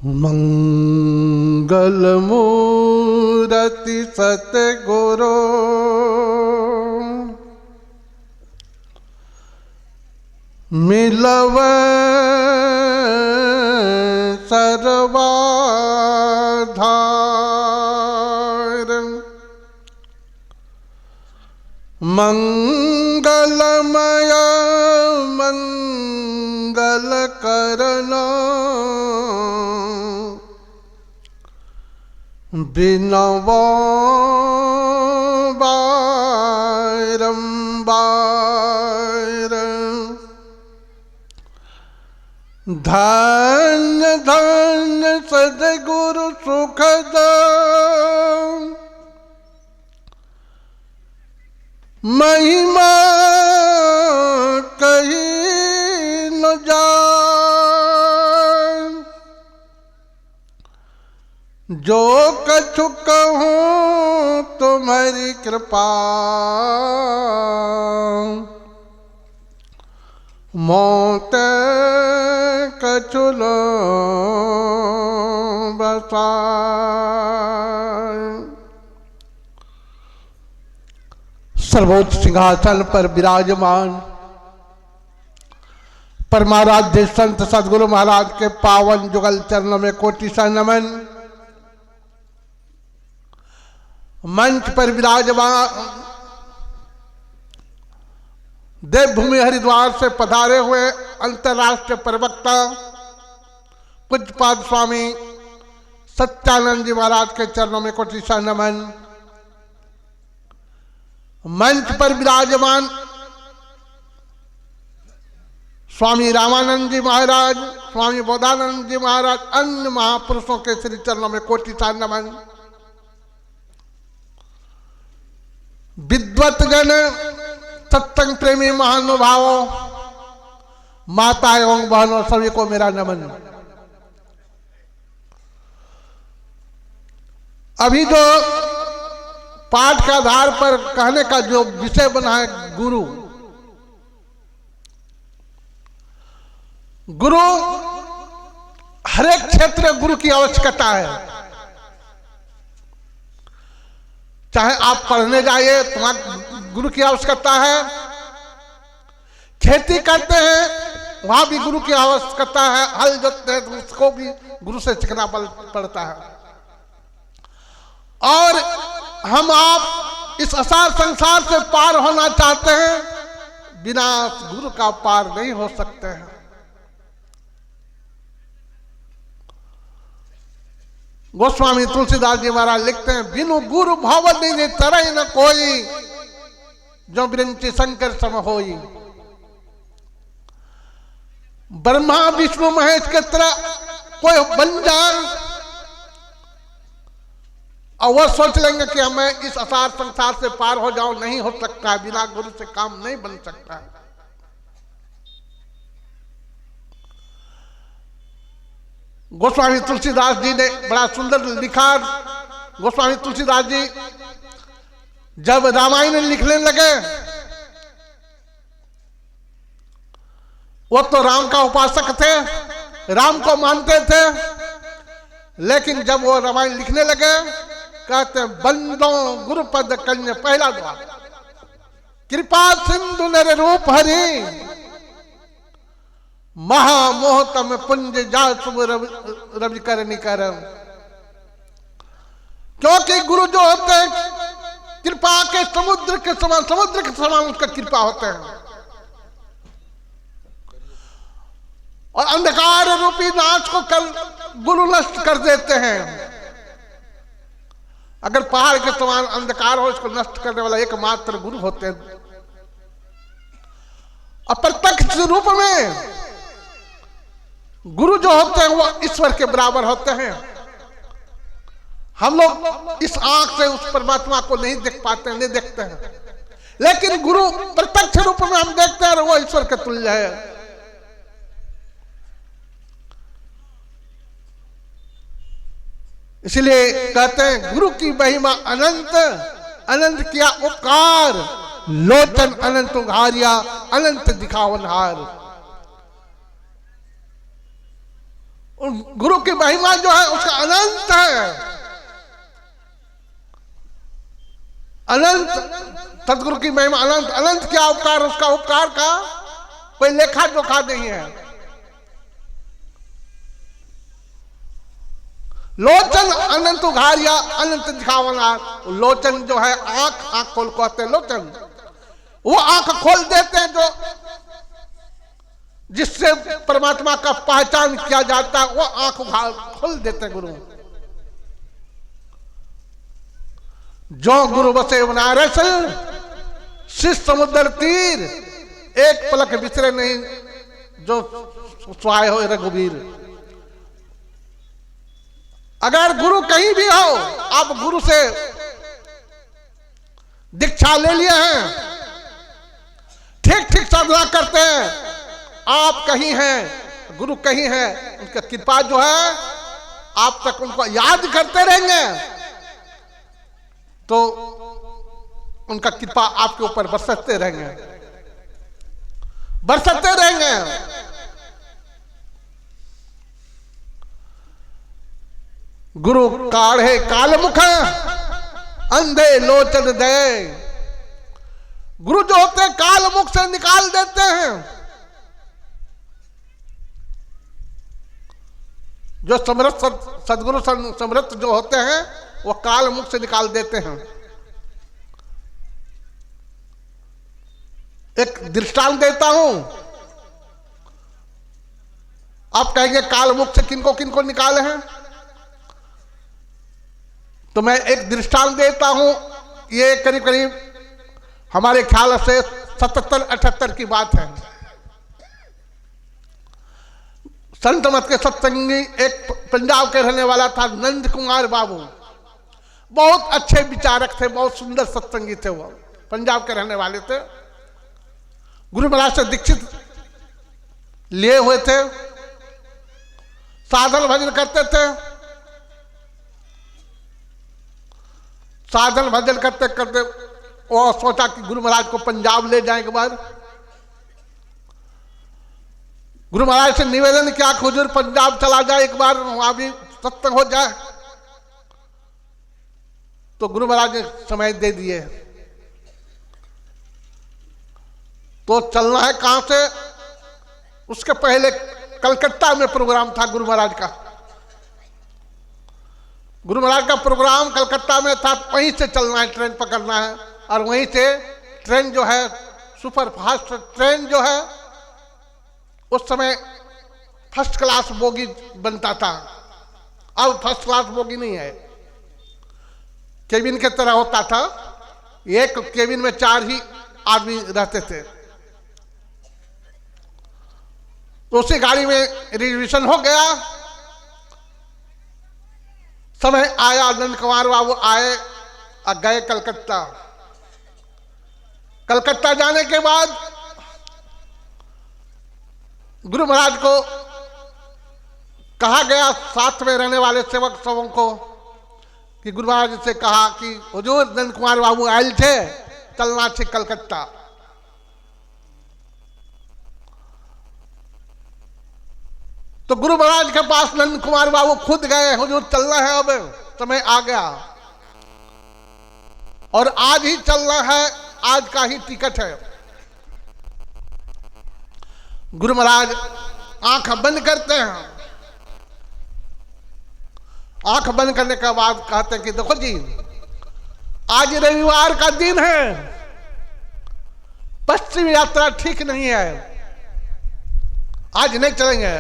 मंगल मूरति सतगुरु मिलव सर्वाधार। मंगलमय मंगल करना बिनवा बारंबार। धन्य धन्य सद्गुरु सुखद महिमा कही न जाए। जो कछु कहूँ तुम्हारी कृपा मौत कछु न बसाए। सर्वोच्च सिंहासन पर विराजमान परमाराध्य संत सद्गुरु महाराज के पावन जुगल चरणों में कोटि सा नमन। मंच पर विराजमान देवभूमि हरिद्वार से पधारे हुए अंतर्राष्ट्रीय प्रवक्ता पूज्यपाद स्वामी सत्यानंद जी महाराज के चरणों में कोटि सा नमन। मंच पर विराजमान स्वामी रामानंद जी महाराज, स्वामी बोधानंद जी महाराज, अन्य महापुरुषों के श्री चरणों में कोटि सा नमन। विद्वत जन, सत्संग प्रेमी महानुभावों, माता एवं बहनों, सभी को मेरा नमन। अभी जो पाठ के आधार पर कहने का जो विषय बना है गुरु, गुरु हर एक क्षेत्र में गुरु की आवश्यकता है। चाहे आप पढ़ने जाइए तो वहां गुरु की आवश्यकता है, खेती करते हैं वहां भी गुरु की आवश्यकता है, हल जोतते हैं तो उसको भी गुरु से सीखना पड़ता है। और हम आप इस असार संसार से पार होना चाहते हैं, बिना गुरु का पार नहीं हो सकते हैं। गोस्वामी तुलसीदास जी महाराज लिखते हैं, बिनु गुरु भव दीन तरह न कोई, जो विरंची शंकर सम होई। ब्रह्मा विष्णु महेश के तरह कोई बन जाए और वह सोच लेंगे कि हमें इस असार संसार से पार हो जाओ, नहीं हो सकता है, बिना गुरु से काम नहीं बन सकता है। गोस्वामी तुलसीदास जी ने बड़ा सुंदर लिखा। गोस्वामी तुलसीदास जी जब रामायण लिखने लगे, वो तो राम का उपासक थे, राम को मानते थे, लेकिन जब वो रामायण लिखने लगे कहते बंदो गुरुपद कन्या, पहला द्वार, कृपा सिंधु नर रूप हरि, महामोहतम पुंज जा शुभ रवि कर निकरम। क्योंकि गुरु जो होते हैं कृपा के समुद्र के समान उसका कृपा होते हैं, और अंधकार रूपी नाच को कल गुरु नष्ट कर देते हैं। अगर पहाड़ के समान अंधकार हो, इसको नष्ट करने वाला एकमात्र गुरु होते हैं। अप्रत्यक्ष रूप में गुरु जो होते हैं वो ईश्वर के बराबर होते हैं। हम लोग इस आंख से उस परमात्मा को नहीं देख पाते, नहीं देखते हैं, लेकिन गुरु प्रत्यक्ष रूप में हम देखते हैं और वो ईश्वर के तुल्य है। इसलिए कहते हैं गुरु की महिमा अनंत, अनंत किया उपकार, लोचन अनंत उघारिया, अनंत दिखावनहार। गुरु की महिमा जो है उसका अनंत है, अनंत। सदगुरु की महिमा अनंत। अनंत क्या उपकार, उसका उपकार का कोई लेखा जोखा नहीं है। लोचन अनंत उघारिया अनंत दिखावना। लोचन जो है आंख, आंख खोल कहते हैं लोचन। वो आंख खोल देते हैं जो जिससे परमात्मा का पहचान किया जाता है, वो आंख खोल देते हैं गुरु। जो गुरु बसे बनारस शिव समुद्र तीर, एक पलक बिसरे नहीं जो स्वाय हो रघुवीर। अगर गुरु कहीं भी हो, आप गुरु से दीक्षा ले लिए हैं, ठीक ठीक साधना करते हैं, आप कहीं हैं, गुरु कहीं है, उनका कृपा जो है आप तक उनको याद करते रहेंगे तो उनका कृपा आपके ऊपर बरसते रहेंगे, बरसते रहेंगे। गुरु काढ़े कालमुख अंधे लोचन दे। गुरु जो होते हैं कालमुख से निकाल देते हैं। जो समर्थ सदगुरु समर्थ जो होते हैं वो काल मुख से निकाल देते हैं। एक दृष्टांत देता हूं, आप कहेंगे काल मुख से किनको किनको निकाले हैं, तो मैं एक दृष्टांत देता हूं। ये करीब करीब हमारे ख्याल से 77-78 की बात है। संत मत के सत्संगी एक पंजाब के रहने वाला था नंद कुमार बाबू। बहुत अच्छे विचारक थे, बहुत सुंदर सत्संगी थे। वो पंजाब के रहने वाले थे, गुरु महाराज से दीक्षित लिए हुए थे, साधन भजन करते थे। साधन भजन करते करते वो सोचा कि गुरु महाराज को पंजाब ले जाए। के बाद गुरु महाराज से निवेदन किया कि हुजूर पंजाब चला जाए, एक बार वहां भी सत्संग हो जाए। तो गुरु महाराज ने समय दे दिए। तो चलना है कहां से, उसके पहले कलकत्ता में प्रोग्राम था गुरु महाराज का। गुरु महाराज का प्रोग्राम कलकत्ता में था, वहीं से चलना है, ट्रेन पकड़ना है। और वहीं से ट्रेन जो है सुपर फास्ट ट्रेन जो है, उस समय फर्स्ट क्लास बोगी बनता था, अब फर्स्ट क्लास बोगी नहीं है, केबिन के तरह होता था। एक केबिन में 4 ही आदमी रहते थे। तो उसी गाड़ी में रिजर्वेशन हो गया। समय आया, नंद कुमार बाबू आए और गए कलकत्ता। कलकत्ता जाने के बाद गुरु महाराज को कहा गया, साथ में रहने वाले सेवक सबों को, कि गुरु महाराज से कहा कि हुजूर नंद कुमार बाबू आयल थे, चलना छे कलकत्ता। तो गुरु महाराज के पास नंद कुमार बाबू खुद गए, हुजूर चलना है, अब समय आ गया और आज ही चलना है, आज का ही टिकट है। गुरु महाराज आंख बंद करते हैं। आंख बंद करने के बाद कहते हैं कि देखो जी, आज रविवार का दिन है, पश्चिम यात्रा ठीक नहीं है, आज नहीं चलेंगे।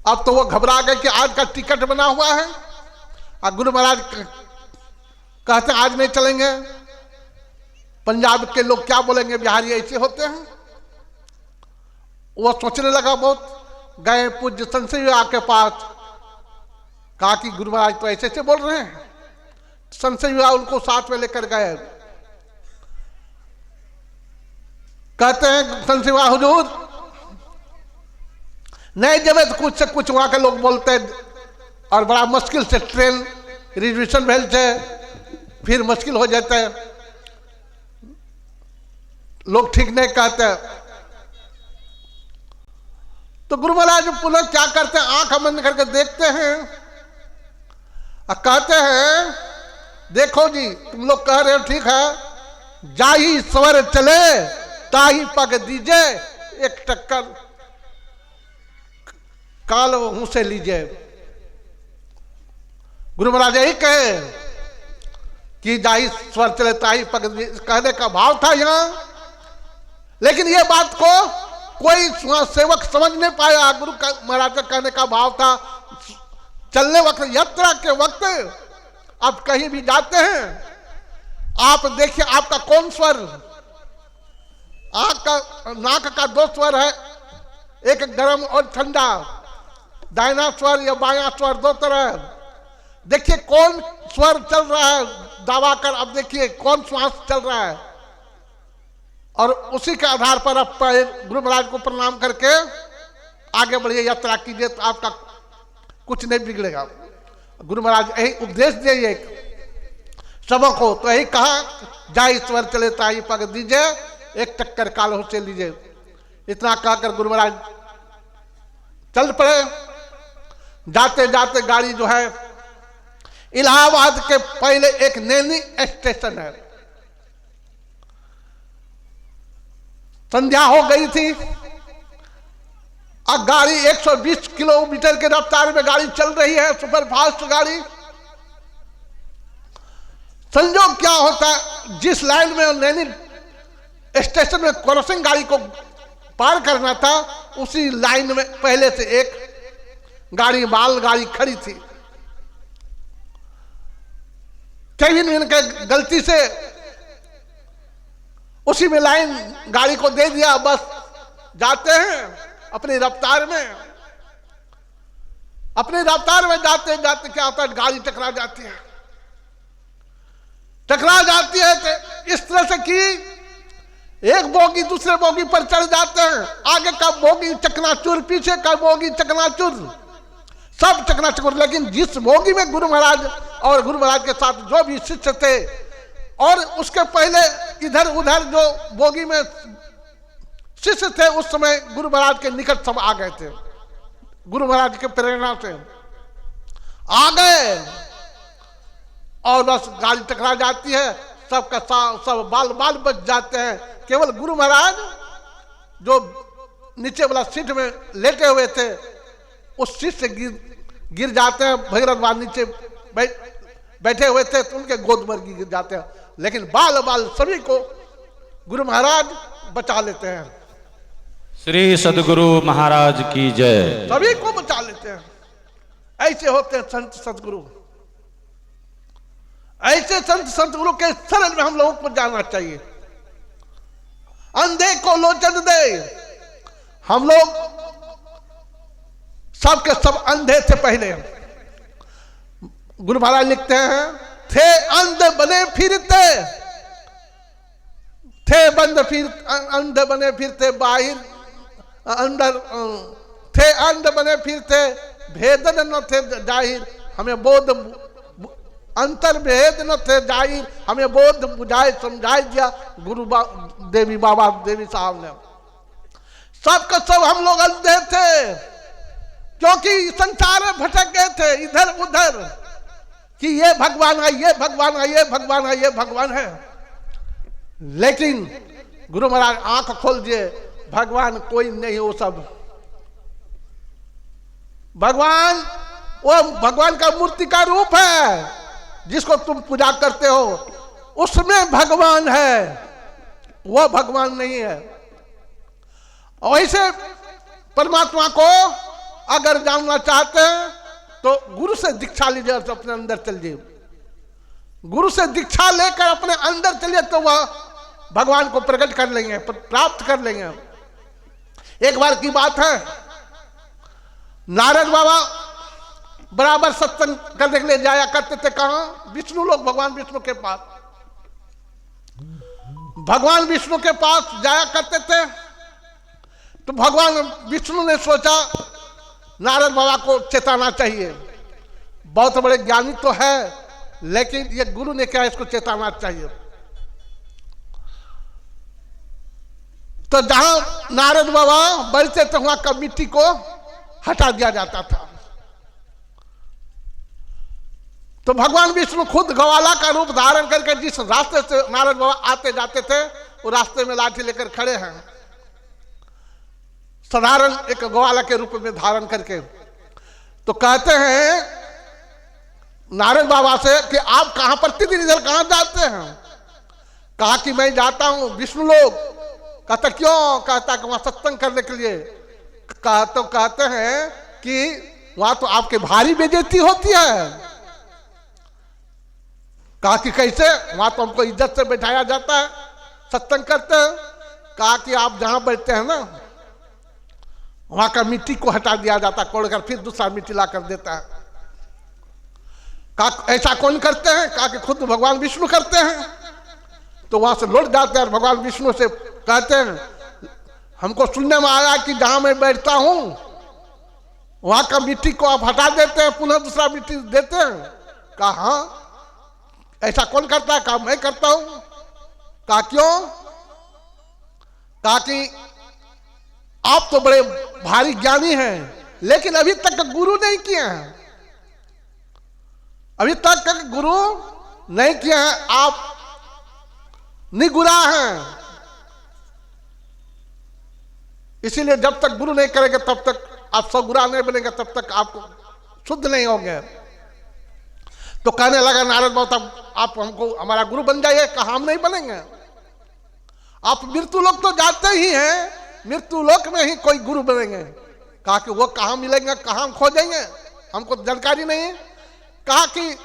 अब तो वो घबरा गए कि आज का टिकट बना हुआ है, और गुरु महाराज कहते हैं आज नहीं चलेंगे, पंजाब के लोग क्या बोलेंगे, बिहारी ऐसे होते हैं। वो सोचने लगा बहुत। गए पूज्य संत के पास, कहा कि गुरु महाराज तो ऐसे बोल रहे हैं। संत उनको साथ में लेकर गए। कहते हैं संत हुजूर नहीं जब तो कुछ से कुछ वहां के लोग बोलते हैं, और बड़ा मुश्किल से ट्रेन रिजर्वेशन भेल थे, फिर मुश्किल हो जाता है, लोग ठीक नहीं कहते। तो गुरु महाराज पुनः क्या करते हैं, आंख बंद करके देखते हैं और कहते हैं, देखो जी तुम लोग कह रहे हो ठीक है, जाही स्वर चले ताही पग दीजे, एक टक्कर काल मुंह से लीजिए। गुरु महाराज यही कहे कि जाही स्वर चले ताही पग दीजिए, कहने का भाव था यहां, लेकिन यह बात को कोई सेवक समझ नहीं पाया। गुरु महाराज का कहने का भाव था, चलने वक्त, यात्रा के वक्त आप कहीं भी जाते हैं, आप देखिए आपका कौन स्वर, आंख का, नाक का दो स्वर है, एक गर्म और ठंडा, दाहिना स्वर या बायां स्वर, दो तरह। देखिए कौन स्वर चल रहा है दबा कर, अब देखिए कौन श्वास चल रहा है, और उसी के आधार पर आप गुरु महाराज को प्रणाम करके आगे बढ़िए, यात्रा कीजिए, तो आपका कुछ नहीं बिगड़ेगा। गुरु महाराज यही उपदेश दिए सबों को, तो यही कहा, जाई स्वर चले ताई पग दीजिए, एक टक्कर काल हो से लीजिए। इतना कहकर गुरु महाराज चल पड़े। जाते जाते गाड़ी जो है, इलाहाबाद के पहले एक नैनी स्टेशन है, संध्या हो गई थी और गाड़ी 120 किलोमीटर के रफ्तार में गाड़ी चल रही है, सुपर फास्ट गाड़ी। संजोग क्या होता है, जिस लाइन में नैनी स्टेशन में क्रॉसिंग गाड़ी को पार करना था, उसी लाइन में पहले से एक गाड़ी, माल गाड़ी खड़ी थी। केविन इनके गलती से उसी में लाइन गाड़ी को दे दिया, बस जाते हैं अपनी रफ्तार में, अपनी रफ्तार में जाते जाते क्या होता है, गाड़ी टकरा जाती है, टकरा जाती है तो इस तरह से कि एक बोगी दूसरे बोगी पर चढ़ जाते हैं, आगे का बोगी चकनाचूर, पीछे का बोगी चकनाचूर, सब चकनाचूर। लेकिन जिस बोगी में गुरु महाराज और गुरु महाराज के साथ जो भी शिष्य थे, और उसके पहले इधर उधर जो बोगी में शिष्य थे, उस समय गुरु महाराज के निकट सब आ गए थे, गुरु महाराज के प्रेरणा से आ गए, और बस गाड़ी टकरा जाती है, सबका सब बाल बाल बच जाते हैं। केवल गुरु महाराज जो नीचे वाला सीट में लेटे हुए थे, उस सीट से गिर जाते हैं। भगीरथ बाबा नीचे बैठे हुए थे तो उनके गोद में गिर जाते हैं, लेकिन बाल बाल सभी को गुरु महाराज बचा लेते हैं। श्री सद्गुरु महाराज की जय। सभी को बचा लेते हैं। ऐसे होते हैं संत सतगुरु, ऐसे संत सतगुरु के शरण में हम लोगों को जाना चाहिए। अंधे को लोचन दे, हम लोग सबके सब अंधे थे पहले। गुरु महाराज लिखते हैं, थे अंधे बने फिरते, थे बंद फिर अंधे बने फिरते बाहिर अंदर, थे अंध बने फिरते भेदन न थे जाहिर, हमें बोध अंतर भेद न थे जाहिर, हमें बोध बुझाए समझाए दिया गुरु देवी बाबा देवी साहब ने। सबका सब हम लोग अंधे थे, क्योंकि संसार में भटक गए थे इधर उधर, कि ये भगवान है, ये भगवान है, ये भगवान है, ये भगवान है। लेकिन गुरु महाराज आंख खोल दिए, भगवान कोई नहीं, वो सब भगवान, वो भगवान का मूर्ति का रूप है जिसको तुम पूजा करते हो, उसमें भगवान है, वो भगवान नहीं है। और ऐसे परमात्मा को अगर जानना चाहते हैं तो गुरु से दीक्षा लीजिए, तो अपने अंदर चलिए, गुरु से दीक्षा लेकर अपने अंदर चलिए, तो वह भगवान को प्रकट कर लेंगे, प्राप्त कर लेंगे। एक बार की बात है, नारद बाबा बराबर सत्संग करने के लिए जाया करते थे, कहां? विष्णु लोग, भगवान विष्णु के पास, भगवान विष्णु के पास जाया करते थे। तो भगवान विष्णु ने सोचा नारद बाबा को चेताना चाहिए, बहुत बड़े ज्ञानी तो है, लेकिन ये गुरु ने क्या इसको चेताना चाहिए। तो जहां नारद बाबा बैठते थे वहां का मिट्टी को हटा दिया जाता था। तो भगवान विष्णु खुद ग्वाला का रूप धारण करके जिस रास्ते से नारद बाबा आते जाते थे वो रास्ते में लाठी लेकर खड़े हैं, साधारण एक ग्वाला के रूप में धारण करके। तो कहते हैं नारद बाबा से कि आप कहां प्रतिदिन इधर कहां जाते हैं? कहा कि मैं जाता हूं विष्णु लोक। कहता क्यों? कहता कि वहां सत्संग करने के लिए। तो कहते हैं कि वहां तो आपके भारी बेइज्जती होती है। कहा कि कैसे? वहां तो हमको इज्जत से बैठाया जाता है, सत्संग करते हैं। कहा कि आप जहां बैठते हैं ना वहां का मिट्टी को हटा दिया जाता, कोड़कर फिर दूसरा मिट्टी ला कर देता है। कहा ऐसा कौन करते हैं? कहा कि खुद भगवान विष्णु करते हैं। तो वहां से लौट जाते हैं और भगवान विष्णु से कहते हैं हमको सुनने में आया कि जहां मैं बैठता हूं वहां का मिट्टी को आप हटा देते हैं, पुनः दूसरा मिट्टी देते हैं। कहा हाँ, ऐसा कौन करता है? कहा मैं करता हूं। कहा क्यों? कहा कि आप तो बड़े भारी ज्ञानी हैं लेकिन अभी तक गुरु नहीं किए हैं, अभी तक गुरु नहीं किए हैं, आप निगुरा हैं। इसीलिए जब तक गुरु नहीं करेंगे तब तक आप सगुरा नहीं बनेंगे, तब तक आप शुद्ध नहीं होंगे। तो कहने लगा नारद बाबा आप हमको हमारा गुरु बन जाइए। कहा हम नहीं बनेंगे, आप मृत्यु लोक तो जाते ही हैं, मृत्यु लोक में ही कोई गुरु बनेंगे। कहा कि वो कहां मिलेंगे, कहां खोजेंगे, हमको जानकारी नहीं। कहा कि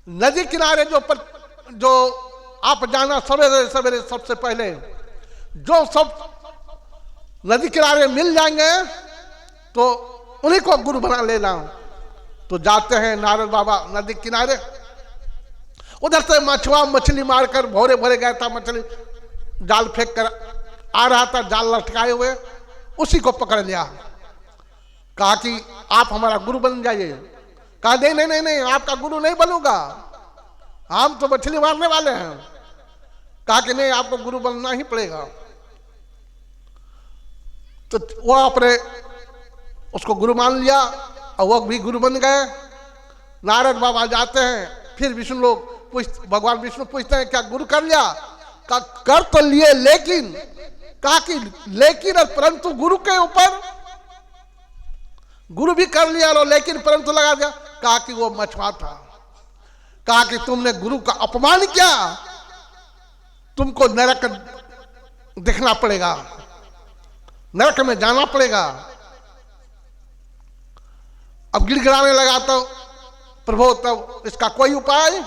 नदी किनारे जो आप जाना सवेरे सवेरे सबसे पहले जो सब नदी किनारे मिल जाएंगे तो उन्हीं को गुरु बना लेना। तो जाते हैं नारद बाबा नदी किनारे, उधर से मछली मारकर भोरे भोरे गया था, मछली जाल फेंक कर आ रहा था, जाल लटकाए हुए, उसी को पकड़ लिया। कहा कि आप हमारा गुरु बन जाइए। कहा नहीं नहीं नहीं नहीं, आपका गुरु नहीं बनूंगा, हम तो मछली मारने वाले हैं। कहा कि नहीं, आपको गुरु बनना ही पड़ेगा। तो वो अपने उसको गुरु मान लिया और वो भी गुरु बन गए। नारद बाबा जाते हैं, फिर विष्णु लोग भगवान विष्णु पूछते हैं क्या गुरु कर लिया? कहा कर तो लिए, लेकिन कहा कि लेकिन और परंतु गुरु के ऊपर, गुरु भी कर लिया और लेकिन परंतु लगा दिया। कहा कि वो मछुआ था। कहा कि तुमने गुरु का अपमान किया, तुमको नरक देखना पड़ेगा, नरक में जाना पड़ेगा। अब गिड़गिड़ाने लगा तो प्रभु तब इसका कोई उपाय